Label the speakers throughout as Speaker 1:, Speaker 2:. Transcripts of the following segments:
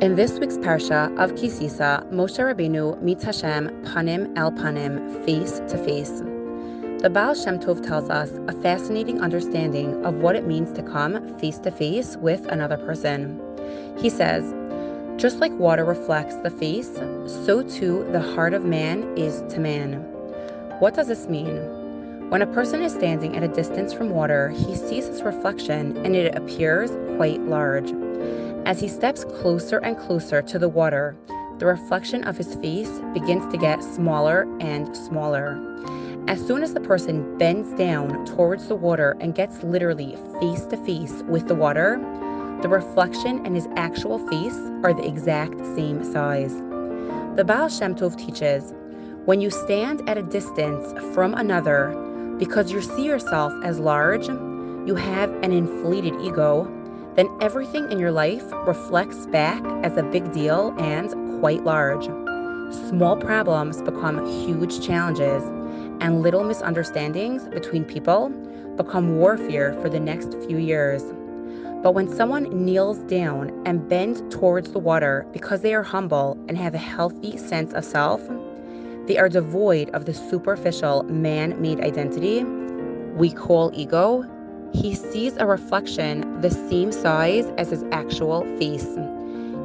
Speaker 1: In this week's Parsha of Sisa, Moshe Rabbeinu meets Hashem panim el panim, face to face. The Baal Shem Tov tells us a fascinating understanding of what it means to come face to face with another person. He says, just like water reflects the face, so too the heart of man is to man. What does this mean? When a person is standing at a distance from water, he sees his reflection and it appears quite large. As he steps closer and closer to the water, the reflection of his face begins to get smaller and smaller. As soon as the person bends down towards the water and gets literally face to face with the water, the reflection and his actual face are the exact same size. The Baal Shem Tov teaches, when you stand at a distance from another because you see yourself as large, you have an inflated ego, then everything in your life reflects back as a big deal and quite large. Small problems become huge challenges, and little misunderstandings between people become warfare for the next few years. But when someone kneels down and bends towards the water because they are humble and have a healthy sense of self, they are devoid of the superficial man-made identity we call ego. He sees a reflection the same size as his actual face.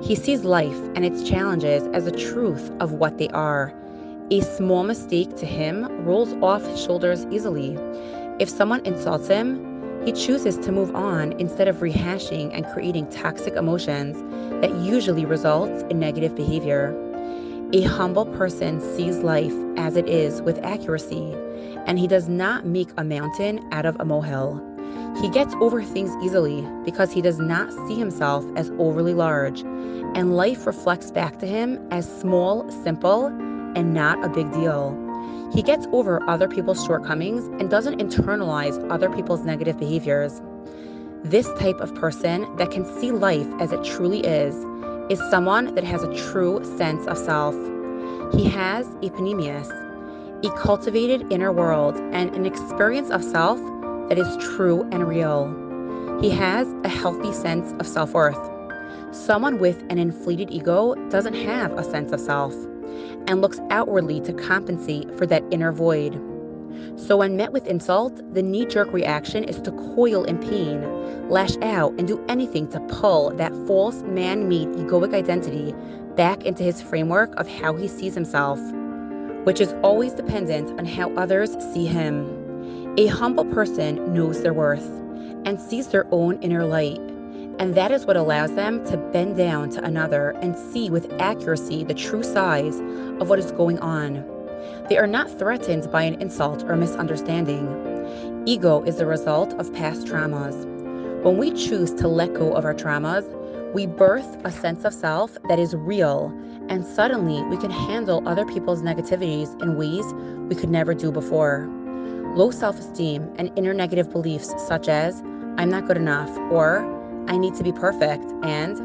Speaker 1: He sees life and its challenges as the truth of what they are. A small mistake to him rolls off his shoulders easily. If someone insults him, he chooses to move on instead of rehashing and creating toxic emotions that usually results in negative behavior. A humble person sees life as it is with accuracy, and he does not make a mountain out of a molehill. He gets over things easily because he does not see himself as overly large, and life reflects back to him as small, simple, and not a big deal. He gets over other people's shortcomings and doesn't internalize other people's negative behaviors. This type of person that can see life as it truly is someone that has a true sense of self. He has a panemius, a cultivated inner world, and an experience of self that is true and real. He has a healthy sense of self-worth. Someone with an inflated ego doesn't have a sense of self and looks outwardly to compensate for that inner void. So when met with insult, the knee-jerk reaction is to coil in pain, lash out, and do anything to pull that false man-made egoic identity back into his framework of how he sees himself, which is always dependent on how others see him. A humble person knows their worth and sees their own inner light, and that is what allows them to bend down to another and see with accuracy the true size of what is going on. They are not threatened by an insult or misunderstanding. Ego is the result of past traumas. When we choose to let go of our traumas, we birth a sense of self that is real, and suddenly we can handle other people's negativities in ways we could never do before. Low self-esteem and inner negative beliefs such as, I'm not good enough, or I need to be perfect, and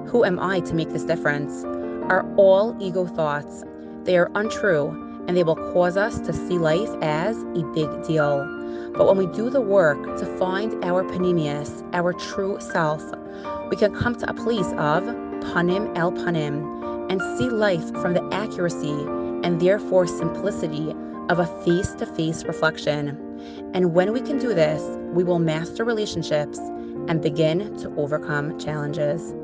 Speaker 1: who am I to make this difference, are all ego thoughts. They are untrue, and they will cause us to see life as a big deal. But when we do the work to find our panemius, our true self, we can come to a place of panim el panim and see life from the accuracy and therefore simplicity of a face-to-face reflection. And when we can do this, we will master relationships and begin to overcome challenges.